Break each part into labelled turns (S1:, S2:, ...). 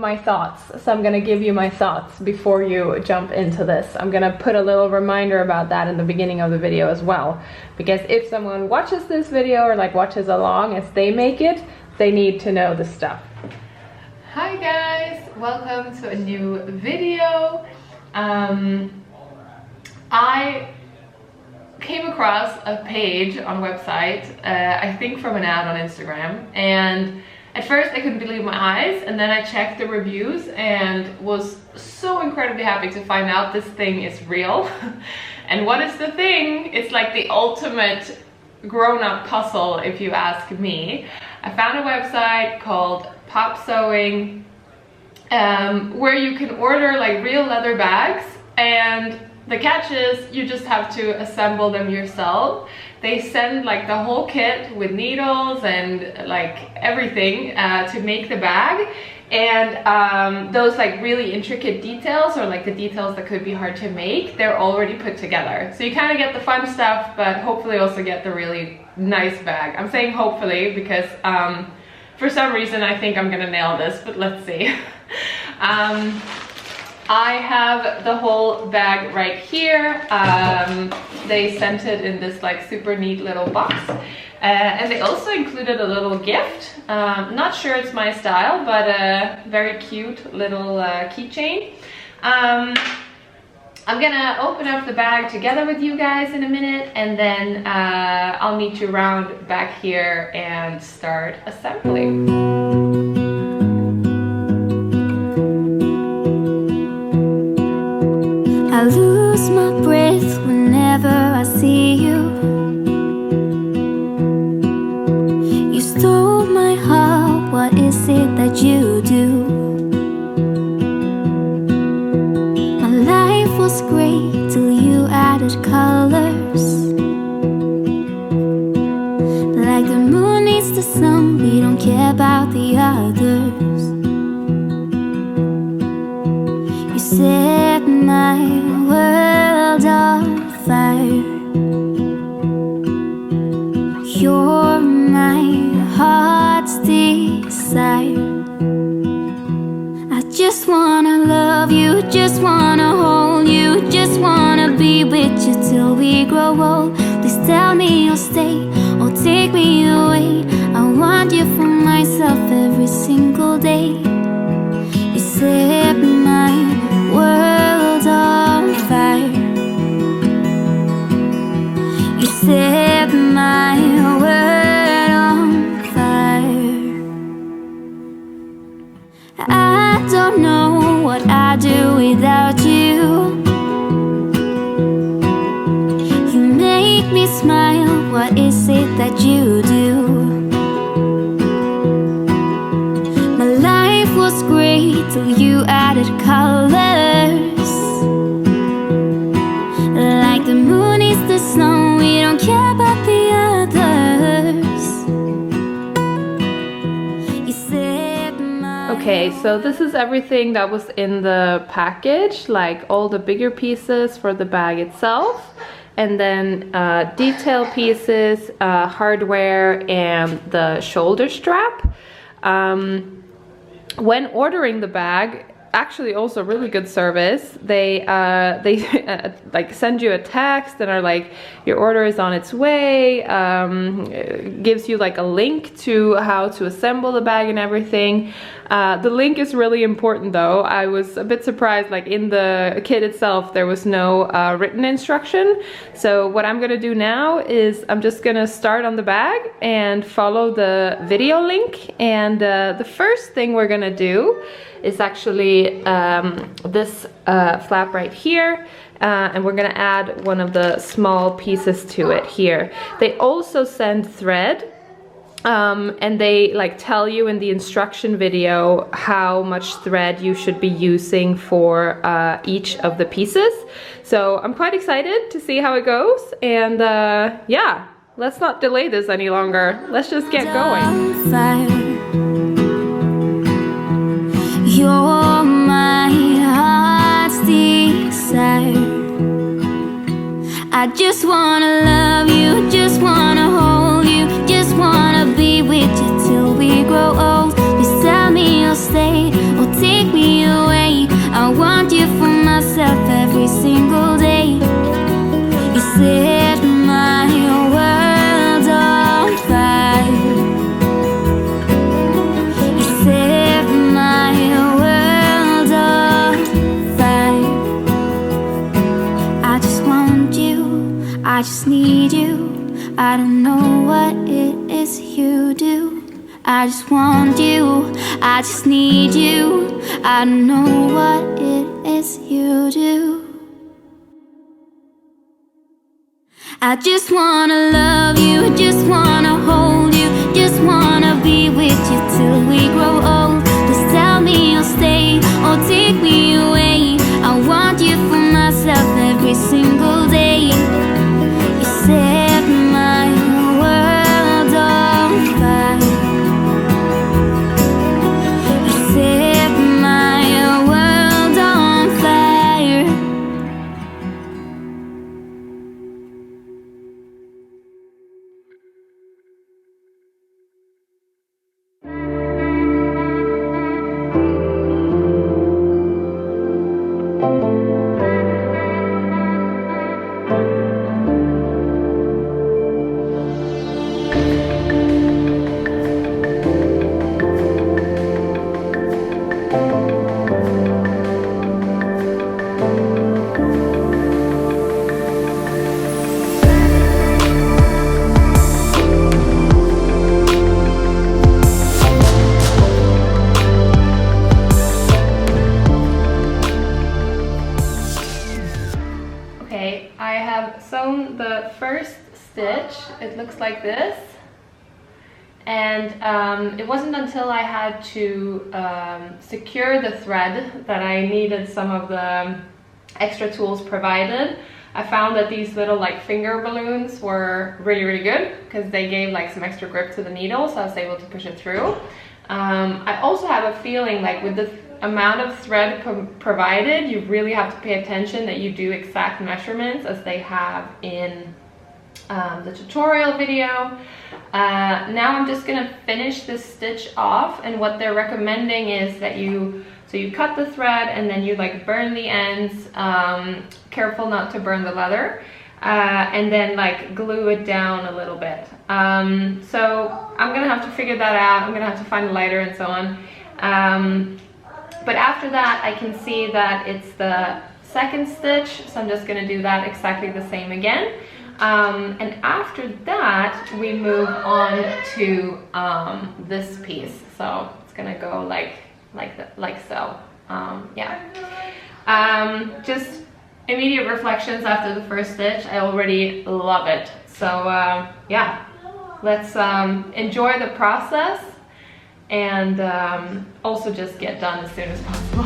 S1: my thoughts. So I'm gonna give you my thoughts before you jump into this. I'm gonna put a little reminder about that in the beginning of the video as well. Because if someone watches this video or like watches along as they make it, they need to know the stuff. Hi guys, welcome to a new video. I came across a page on a website, I think from an ad on Instagram, and at first I couldn't believe my eyes, and then I checked the reviews and was so incredibly happy to find out this thing is real. And what is the thing? It's like the ultimate grown-up puzzle, if you ask me. I found a website called Popsewing, where you can order like real leather bags, and the catch is you just have to assemble them yourself. They send like the whole kit with needles and like everything to make the bag, and those like really intricate details, or like the details that could be hard to make, they're already put together. So you kind of get the fun stuff, but hopefully also get the really nice bag. I'm saying hopefully because for some reason I think I'm gonna nail this, but let's see. I have the whole bag right here. They sent it in this like super neat little box, and they also included a little gift. Not sure it's my style, but a very cute little keychain. I'm gonna open up the bag together with you guys in a minute, and then I'll meet you around back here and start assembling.
S2: I lose my breath whenever I see you. You stole my heart, what is it that you do? My life was great till you added colors. Like the moon needs the sun, we don't care about the others. You set my world on fire. You're my heart's desire. I just wanna love you, just wanna hold you, just wanna be with you till we grow old. Please tell me you'll stay or take me away. I want you for myself every single day. You set my world on fire. You set my world on fire. I don't know what I'd do without you. You make me smile, what is it that you do? My life was great till you added colors. Like the moon is the snow, we don't care about the others. You said my...
S1: Okay, so this is everything that was in the package, like all the bigger pieces for the bag itself, and then detail pieces, hardware, and the shoulder strap. When ordering the bag, actually also really good service. They like send you a text and are like, your order is on its way. Gives you like a link to how to assemble the bag and everything. The link is really important though. I was a bit surprised, like in the kit itself there was no written instruction. So what I'm gonna do now is I'm just gonna start on the bag and follow the video link, and the first thing we're gonna do is actually this flap right here, and we're gonna add one of the small pieces to it here. They also send thread, and they like tell you in the instruction video how much thread you should be using for each of the pieces. So I'm quite excited to see how it goes, and yeah, let's not delay this any longer. Let's just get going.
S2: You're my heart's desire. I just wanna love you, just wanna hold you, just wanna be with you till we grow old. Please tell me you'll stay or take just need you. I don't know what it is you do. I just want you, I just need you. I don't know what it is you do. I just wanna love you, just wanna hold you, just wanna be with you till we grow old. Just tell me you'll stay or take me away. I want you for myself every single day. You set my world on fire. You set my world on fire.
S1: Okay, I have sewn the first stitch. It looks like this. And it wasn't until I had to secure the thread that I needed some of the extra tools provided. I found that these little like finger balloons were really good because they gave like some extra grip to the needle, so I was able to push it through. I also have a feeling like with the amount of thread provided, you really have to pay attention that you do exact measurements as they have in the tutorial video. Now I'm just gonna finish this stitch off, and what they're recommending is that you cut the thread and then you like burn the ends, careful not to burn the leather, and then like glue it down a little bit. So I'm gonna have to figure that out. I'm gonna have to find a lighter and so on. But after that I can see that it's the second stitch, so I'm just gonna do that exactly the same again. And after that we move on to this piece, so it's gonna go like so. Yeah. Just immediate reflections after the first stitch. I already love it. So yeah, let's enjoy the process and also just get done as soon as possible.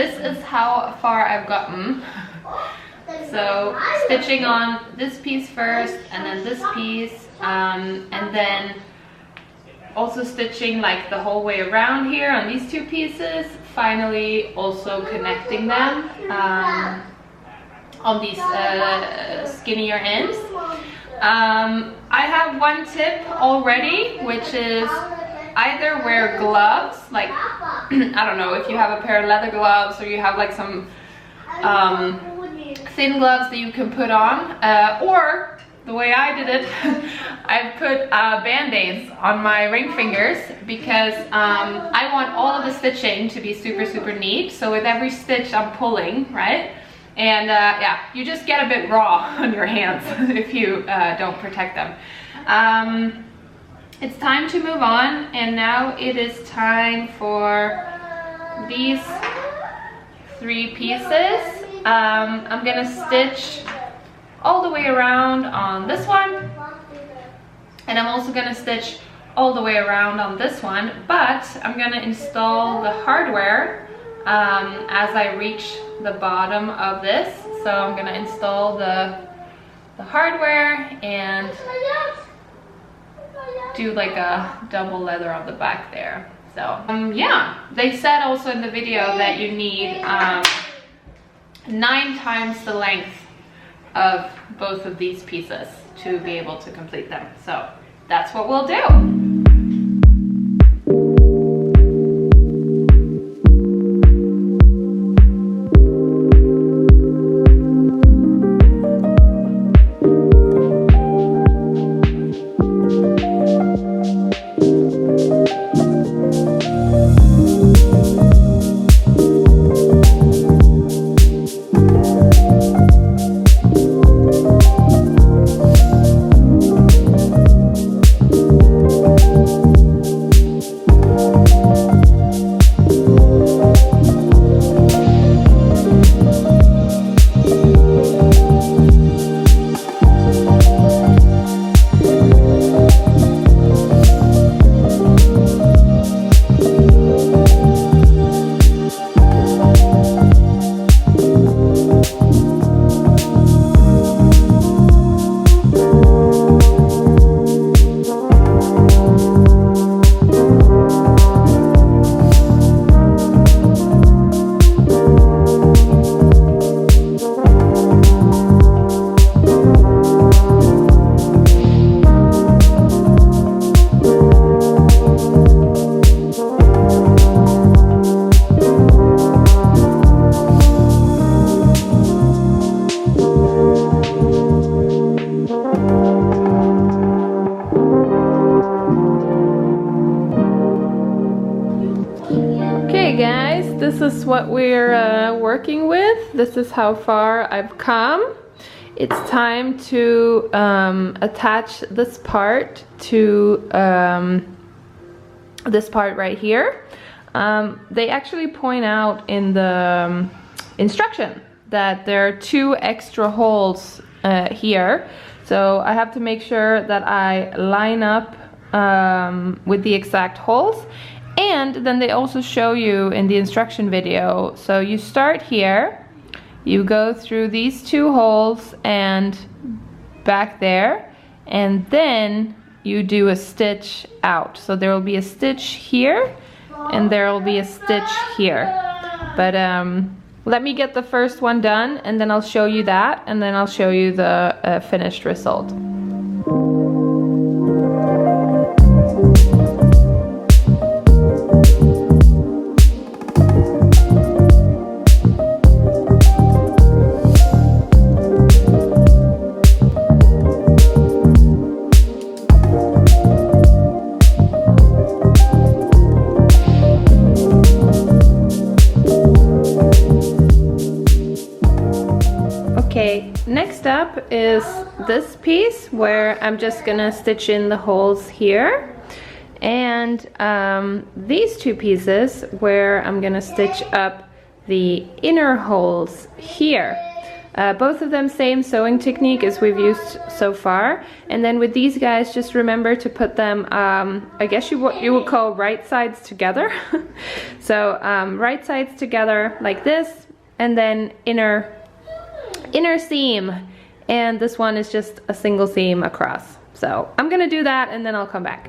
S1: this is how far I've gotten. So stitching on this piece first, and then this piece, and then also stitching like the whole way around here on these two pieces, finally also connecting them on these skinnier ends. I have one tip already, which is either wear gloves, like I don't know, if you have a pair of leather gloves or you have like some thin gloves that you can put on, or the way I did it, I put band-aids on my ring fingers, because I want all of the stitching to be super neat. So with every stitch I'm pulling, right? And yeah, you just get a bit raw on your hands if you don't protect them. It's time to move on, and now it is time for these three pieces. I'm gonna stitch all the way around on this one, and I'm also gonna stitch all the way around on this one, but I'm gonna install the hardware as I reach the bottom of this. So I'm gonna install the hardware and do like a double leather on the back there. So yeah, they said also in the video that you need 9 times the length of both of these pieces to be able to complete them. So that's what we'll do. This is what we're working with. This is how far I've come. It's time to attach this part to this part right here. They actually point out in the instruction that there are 2 extra holes here. So I have to make sure that I line up with the exact holes. And then they also show you in the instruction video. So you start here, you go through these 2 holes and back there, and then you do a stitch out. So there will be a stitch here and there will be a stitch here. But let me get the first one done, and then I'll show you that, and then I'll show you the finished result. Okay, next up is this piece where I'm just gonna stitch in the holes here, and these 2 pieces where I'm gonna stitch up the inner holes here. Both of them same sewing technique as we've used so far. And then with these guys, just remember to put them, I guess you would call right sides together. So right sides together like this, and then inner seam. And this one is just a single seam across. So I'm gonna do that and then I'll come back.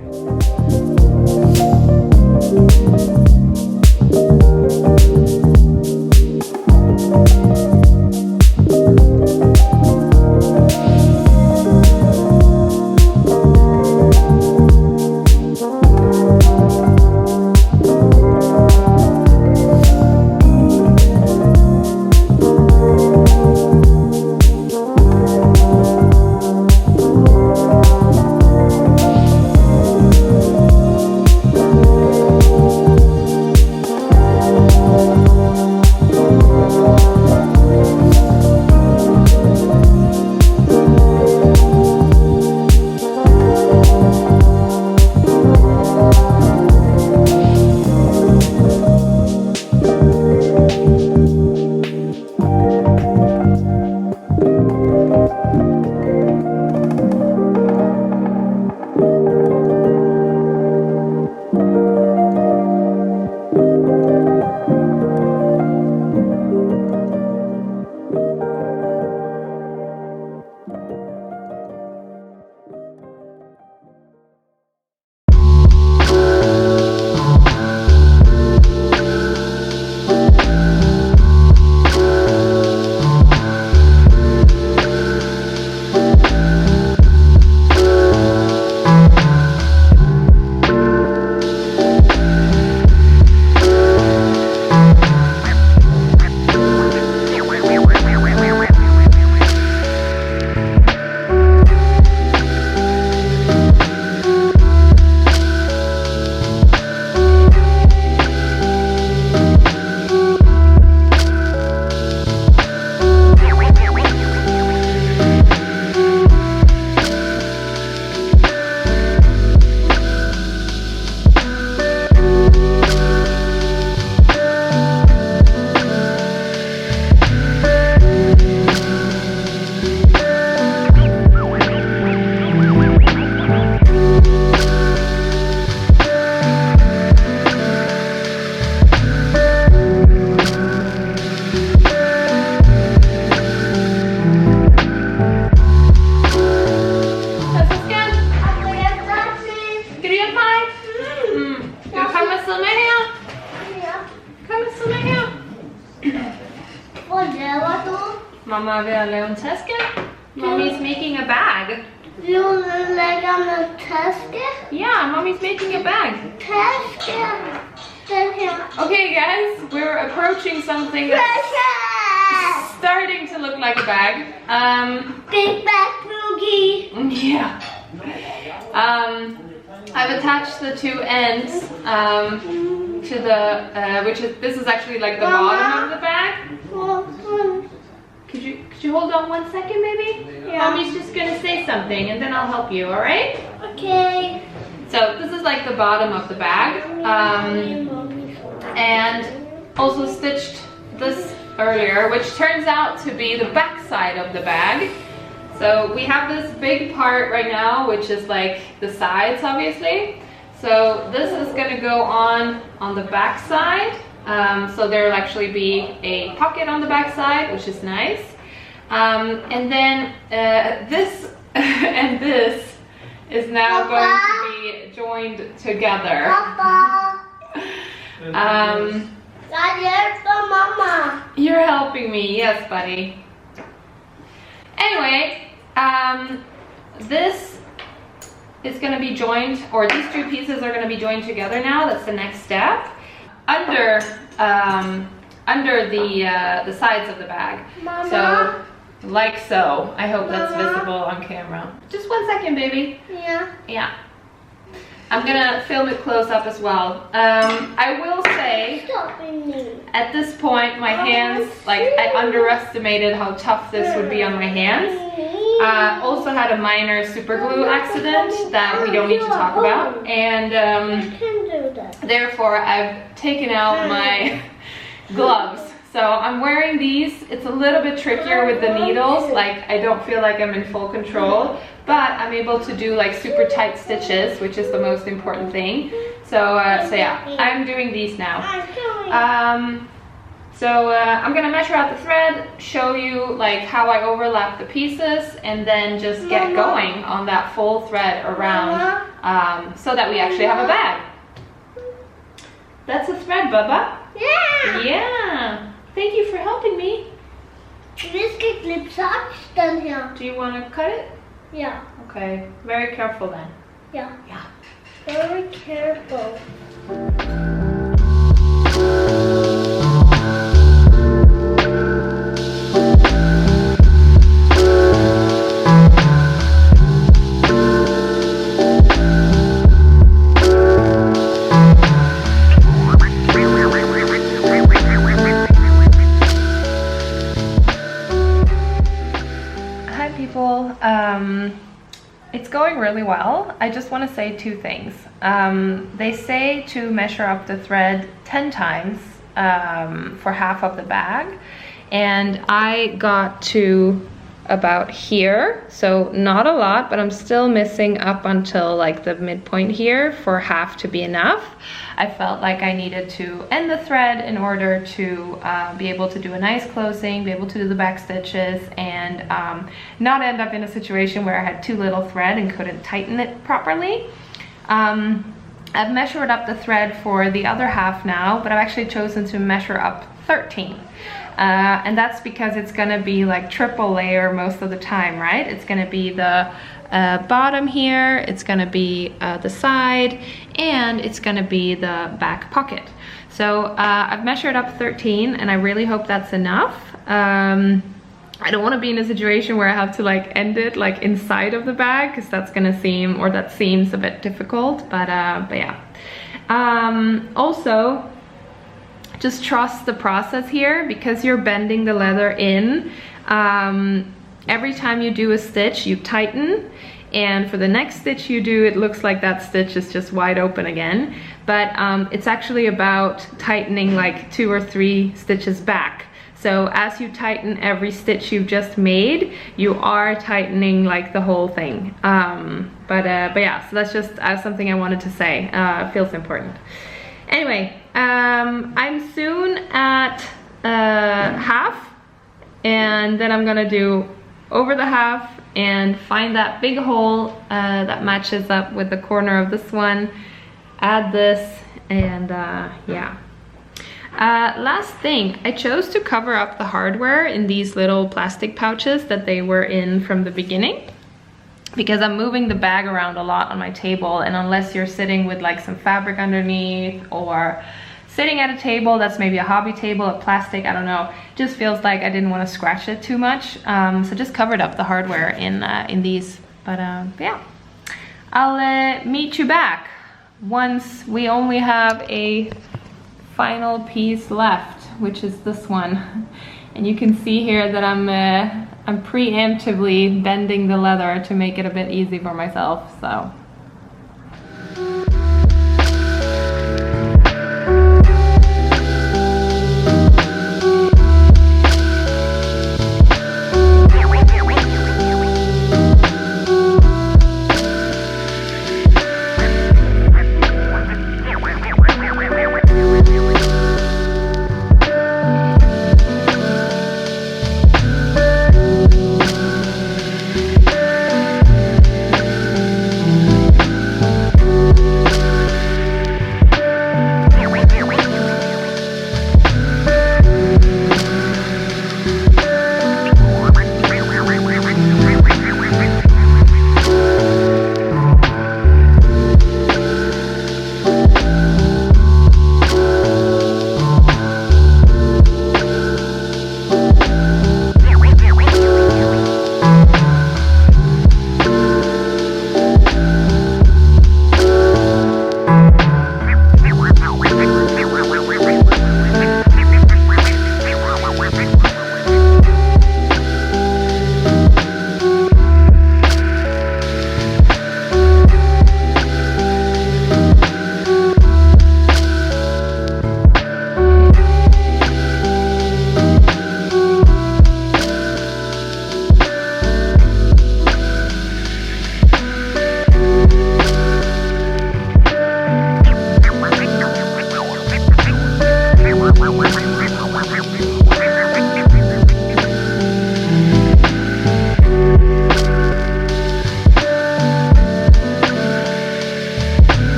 S1: Mamma vill ha en taske. Mommy's making a bag.
S2: You like on a taske?
S1: Yeah, Mommy's making a bag.
S2: Taske.
S1: Okay guys, we're approaching something that's starting to look like a bag.
S2: Big bag boogie.
S1: Yeah. I've attached the two ends to the, this is actually like the bottom of the bag. Could you hold on 1 second maybe?
S2: Yeah.
S1: Mommy's just gonna say something and then I'll help you, alright?
S2: Okay.
S1: So this is like the bottom of the bag. And also stitched this earlier, which turns out to be the back side of the bag. So we have this big part right now, which is like the sides obviously. So this is gonna go on the back side. So there'll actually be a pocket on the back side, which is nice. And then this and this is now going to be joined together.
S2: Papa. Mama.
S1: You're helping me, yes, buddy. Anyway, this is going to be joined, or these two pieces are going to be joined together now. That's the next step. Under the sides of the bag.
S2: Mama.
S1: So like so. I hope that's visible on camera. Just 1 second, baby.
S2: Yeah.
S1: Yeah. I'm gonna film it close up as well. I will say, at this point, my hands, like I underestimated how tough this would be on my hands. Also had a minor super glue accident that we don't need to talk about. And therefore I've taken out my gloves. So I'm wearing these. It's a little bit trickier with the needles. Like I don't feel like I'm in full control, but I'm able to do like super tight stitches, which is the most important thing. So yeah, I'm doing these now. I'm gonna measure out the thread, show you like how I overlap the pieces, and then just get going on that full thread around so that we actually have a bag. That's a thread, Bubba.
S3: Yeah.
S1: Yeah. Thank you for helping me.
S3: Vi ska klipsa den här.
S1: Do you want to cut it?
S3: Yeah.
S1: Okay. Very careful then.
S3: Yeah.
S1: Yeah.
S3: Very careful.
S1: It's going really well. I just want to say two things. They say to measure up the thread 10 times for half of the bag, and I got to about here, so not a lot, but I'm still missing up until like the midpoint here for half to be enough. I felt like I needed to end the thread in order to be able to do a nice closing, be able to do the back stitches, and not end up in a situation where I had too little thread and couldn't tighten it properly. I've measured up the thread for the other half now, but I've actually chosen to measure up 13. And that's because it's gonna be like triple layer most of the time, right? It's gonna be the bottom here, it's gonna be the side, and it's gonna be the back pocket. So I've measured up 13, and I really hope that's enough. I don't want to be in a situation where I have to like end it like inside of the bag, because that's gonna seem, or that seems a bit difficult, but yeah. Also, just trust the process here, because you're bending the leather in. Every time you do a stitch, you tighten, and for the next stitch you do, it looks like that stitch is just wide open again. But it's actually about tightening like 2 or 3 stitches back. So as you tighten every stitch you've just made, you are tightening like the whole thing. But yeah, so that's just something I wanted to say. It feels important. Anyway, I'm soon at half, and then I'm gonna do over the half and find that big hole that matches up with the corner of this one, add this, and yeah. Last thing, I chose to cover up the hardware in these little plastic pouches that they were in from the beginning, because I'm moving the bag around a lot on my table, and unless you're sitting with like some fabric underneath, or sitting at a table that's maybe a hobby table of plastic, I don't know, just feels like I didn't want to scratch it too much, so just covered up the hardware in these. But yeah, I'll meet you back once we only have a final piece left, which is this one. And you can see here that I'm preemptively bending the leather to make it a bit easy for myself, so.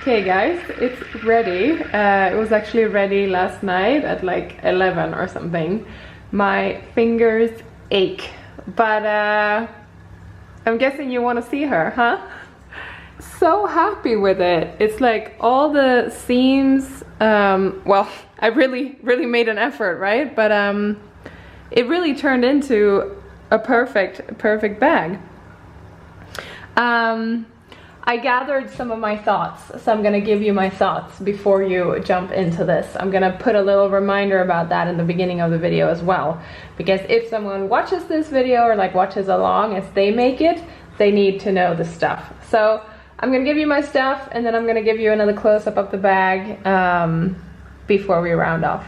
S1: Okay guys, it's ready. It was actually ready last night at like 11 or something. My fingers ache, but I'm guessing you want to see her, huh? So happy with it. It's like all the seams, well, I really made an effort, right? But it really turned into a perfect bag. I gathered some of my thoughts, so I'm gonna give you my thoughts before you jump into this. I'm gonna put a little reminder about that in the beginning of the video as well, because if someone watches this video or like watches along as they make it, they need to know the stuff. So I'm gonna give you my stuff, and then I'm gonna give you another close-up of the bag before we round off.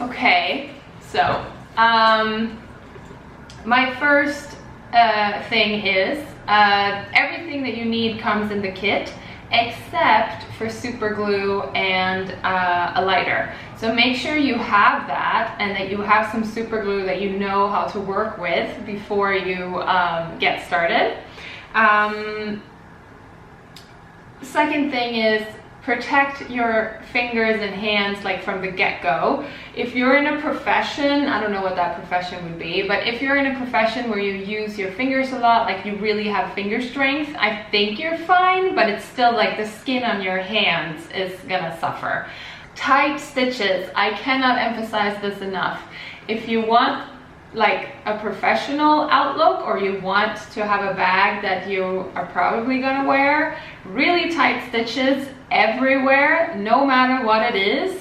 S1: Okay, so my first thing is everything that you need comes in the kit except for super glue and a lighter. So make sure you have that and that you have some super glue that you know how to work with before you get started. Second thing is protect your fingers and hands like from the get-go. If you're in a profession, I don't know what that profession would be, but if you're in a profession where you use your fingers a lot, like you really have finger strength, I think you're fine, but it's still like the skin on your hands is gonna suffer. Tight stitches, I cannot emphasize this enough. If you want like a professional outlook, or you want to have a bag that you are probably gonna wear, really tight stitches everywhere, no matter what it is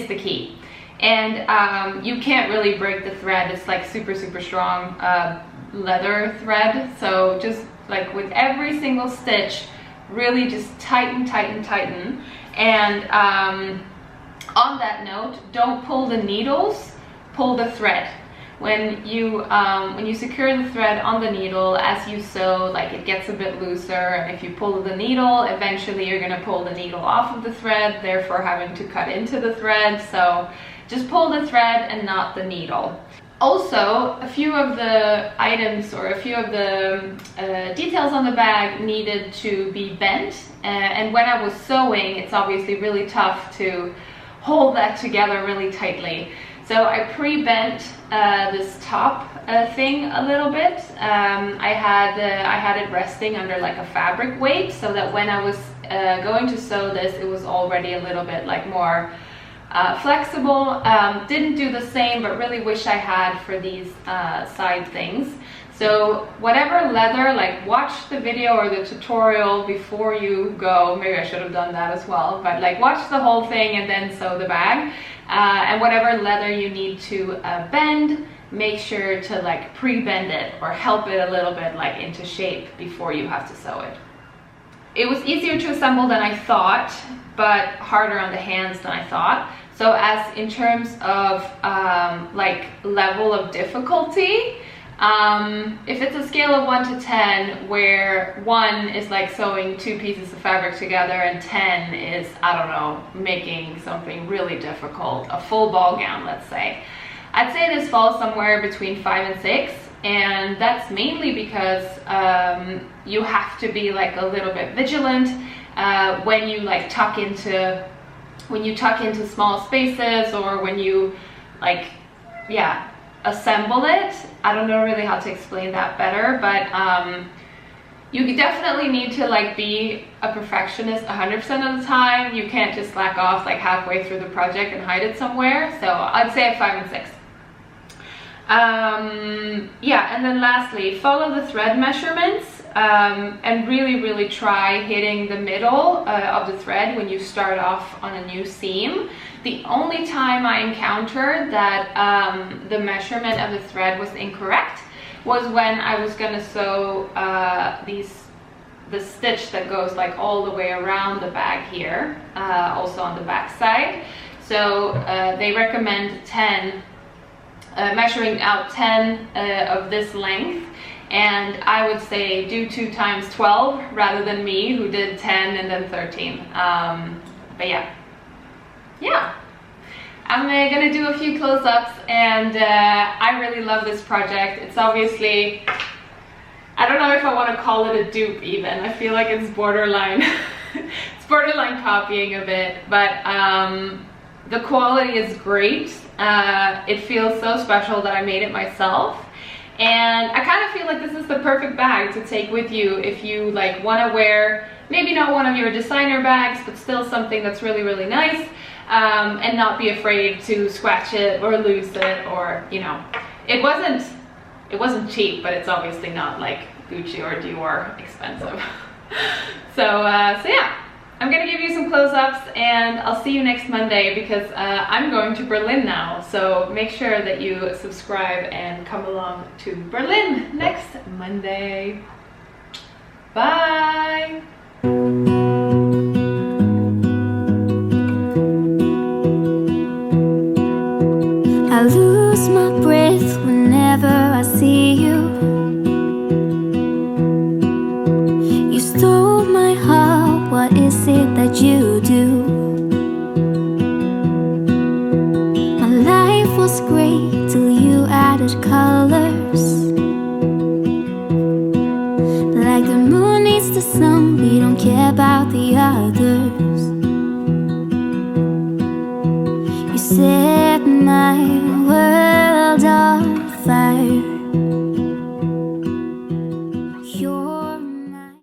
S1: the key. And you can't really break the thread. It's like super strong leather thread. So just like with every single stitch, really just tighten. And on that note, don't pull the needles, pull the thread. When you secure the thread on the needle as you sew, like it gets a bit looser, and if you pull the needle, eventually you're gonna pull the needle off of the thread, therefore having to cut into the thread. So just pull the thread and not the needle. Also, a few of the items or a few of the details on the bag needed to be bent, and when I was sewing, it's obviously really tough to hold that together really tightly. So I pre-bent this top thing a little bit. I had it resting under like a fabric weight, so that when I was going to sew this, it was already a little bit like more flexible. Didn't do the same, but really wish I had for these side things. So whatever leather, like watch the video or the tutorial before you go. Maybe I should have done that as well, but like watch the whole thing and then sew the bag. And whatever leather you need to bend, make sure to like pre-bend it or help it a little bit like into shape before you have to sew it. It was easier to assemble than I thought, but harder on the hands than I thought. So as in terms of like level of difficulty, if it's a scale of 1 to 10, where 1 is like sewing 2 pieces of fabric together and 10 is, I don't know, making something really difficult, a full ball gown, let's say, I'd say this falls somewhere between 5 and 6. And that's mainly because you have to be like a little bit vigilant when you like tuck into small spaces, or when you like, yeah, assemble it. I don't know really how to explain that better, but you definitely need to like be a perfectionist 100% of the time. You can't just slack off like halfway through the project and hide it somewhere. So I'd say a 5 and 6. Yeah, and then lastly, follow the thread measurements and really try hitting the middle of the thread when you start off on a new seam. The only time I encountered that the measurement of the thread was incorrect was when I was gonna sew the stitch that goes like all the way around the bag here, also on the back side. So they recommend 10, measuring out 10 of this length, and I would say do 2 times 12 rather than me, who did 10 and then 13. But yeah, I'm gonna do a few close-ups, and I really love this project. It's obviously I don't know if I want to call it a dupe even. I feel like it's borderline, it's borderline copying a bit, but the quality is great. It feels so special that I made it myself. And I kind of feel like this is the perfect bag to take with you if you like want to wear, maybe not one of your designer bags, but still something that's really, really nice, and not be afraid to scratch it or lose it, or, you know, it wasn't cheap, but it's obviously not like Gucci or Dior expensive. So yeah. I'm gonna give you some close-ups and I'll see you next Monday because I'm going to Berlin now. So make sure that you subscribe and come along to Berlin next Monday. Bye!
S2: I lose my breath whenever I see you. You stole my heart, what is it that you do? My life was great till you added colors. Like the moon needs the sun, we don't care about the others. You set my world on